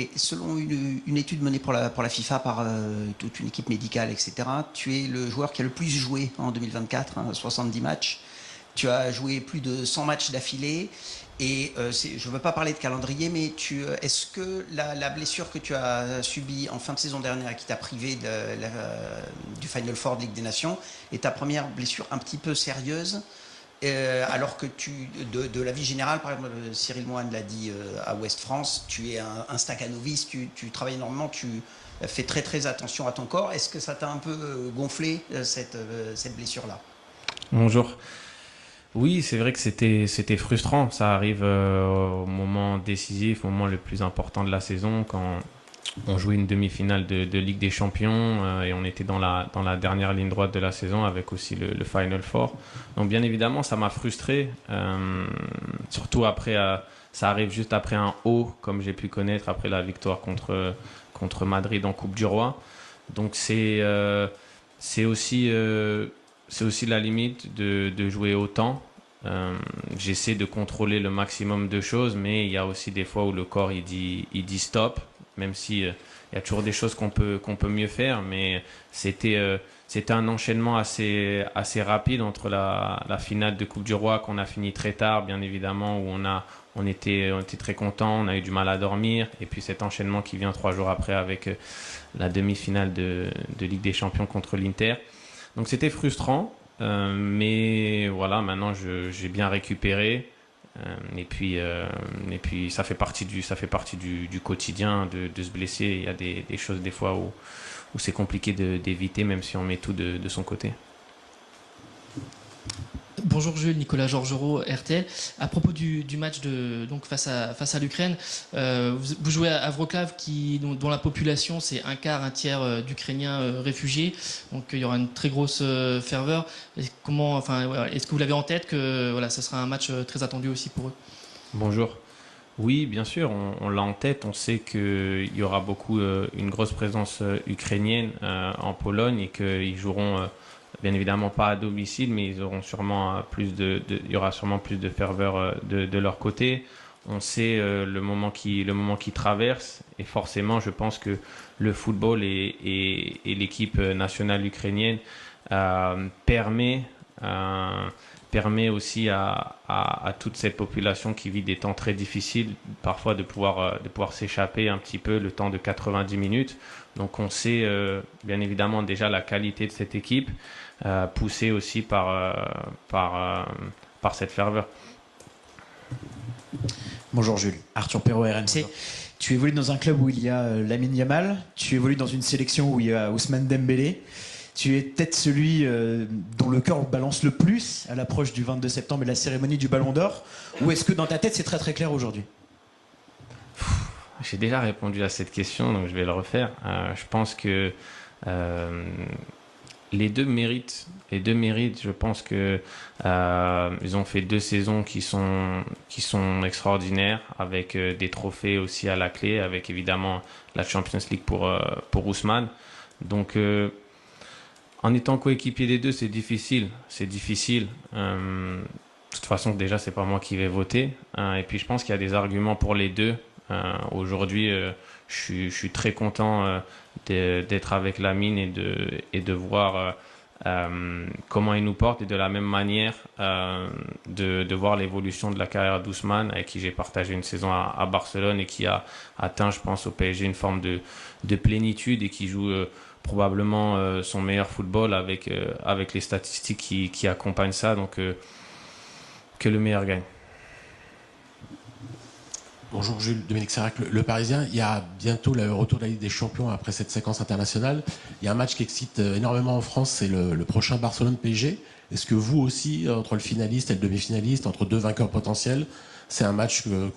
Et selon une étude menée pour la FIFA par toute une équipe médicale, etc., tu es le joueur qui a le plus joué en 2024, 70 matchs. Tu as joué plus de 100 matchs d'affilée. Et je ne veux pas parler de calendrier, mais est-ce que la blessure que tu as subie en fin de saison dernière et qui t'a privé du Final Four de Ligue des Nations est ta première blessure un petit peu sérieuse, alors que de la vie générale, par exemple, Cyril Moine l'a dit à Ouest France, tu es un staccanovis, tu travailles énormément, tu fais très très attention à ton corps. Est-ce que ça t'a un peu gonflé cette blessure-là? Bonjour. Oui, c'est vrai que c'était frustrant. Ça arrive au moment décisif, au moment le plus important de la saison, quand on jouait une demi-finale de Ligue des Champions et on était dans la dernière ligne droite de la saison avec aussi le Final Four. Donc bien évidemment, ça m'a frustré. Surtout après, ça arrive juste après un haut, comme j'ai pu connaître après la victoire contre Madrid en Coupe du Roi. Donc c'est aussi la limite de jouer autant. J'essaie de contrôler le maximum de choses, mais il y a aussi des fois où le corps il dit stop, même si il y a toujours des choses qu'on peut mieux faire, mais c'était un enchaînement assez rapide entre la finale de Coupe du Roi qu'on a fini très tard, bien évidemment, où on était très contents, on a eu du mal à dormir, et puis cet enchaînement qui vient 3 jours après avec la demi-finale de Ligue des Champions contre l'Inter. Donc c'était frustrant, mais voilà, maintenant j'ai bien récupéré. Et puis ça fait partie du quotidien de se blesser. Il y a des choses des fois où c'est compliqué d'éviter, même si on met tout de son côté. Bonjour Jules, Nicolas Georgerot, RTL. À propos du match donc face à l'Ukraine, vous jouez à Wrocław dont la population c'est un quart, un tiers d'Ukrainiens réfugiés. Donc il y aura une très grosse ferveur. Est-ce que vous l'avez en tête que ça sera un match très attendu aussi pour eux? Bonjour. Oui, bien sûr, on l'a en tête. On sait qu'il y aura une grosse présence ukrainienne en Pologne et qu'ils joueront bien évidemment pas à domicile, mais ils auront sûrement il y aura sûrement plus de ferveur de leur côté. On sait le moment qui traverse et forcément, je pense que le football et l'équipe nationale ukrainienne permet aussi à toute cette population qui vit des temps très difficiles, parfois de pouvoir s'échapper un petit peu le temps de 90 minutes. Donc on sait bien évidemment déjà la qualité de cette équipe, poussée aussi par cette ferveur. Bonjour Jules, Arthur Perrault, RMC. Bonjour. Tu évolues dans un club où il y a Lamine Yamal, tu évolues dans une sélection où il y a Ousmane Dembélé. Tu es peut-être celui dont le cœur balance le plus à l'approche du 22 septembre et de la cérémonie du Ballon d'Or. Ou est-ce que dans ta tête, c'est très très clair aujourd'hui? J'ai déjà répondu à cette question, donc je vais le refaire. Je pense que les deux méritent. Je pense que ils ont fait 2 saisons qui sont extraordinaires, avec des trophées aussi à la clé, avec évidemment la Champions League pour Ousmane. Donc en étant coéquipier des deux, c'est difficile. De toute façon, déjà, c'est pas moi qui vais voter. Et puis, je pense qu'il y a des arguments pour les deux. Aujourd'hui, je suis très content d'être avec Lamine et de voir comment il nous porte, et de la même manière de voir l'évolution de la carrière d'Ousmane, avec qui j'ai partagé une saison à Barcelone et qui a atteint, je pense, au PSG une forme de plénitude et qui joue probablement son meilleur football avec les statistiques qui accompagnent ça. Donc que le meilleur gagne. Bonjour Jules, Dominique Sérac, le Parisien. Il y a bientôt le retour de la Ligue des Champions après cette séquence internationale. Il y a un match qui excite énormément en France, c'est le prochain Barcelone-PSG. Est-ce que vous aussi, entre le finaliste et le demi-finaliste, entre deux vainqueurs potentiels, c'est un match que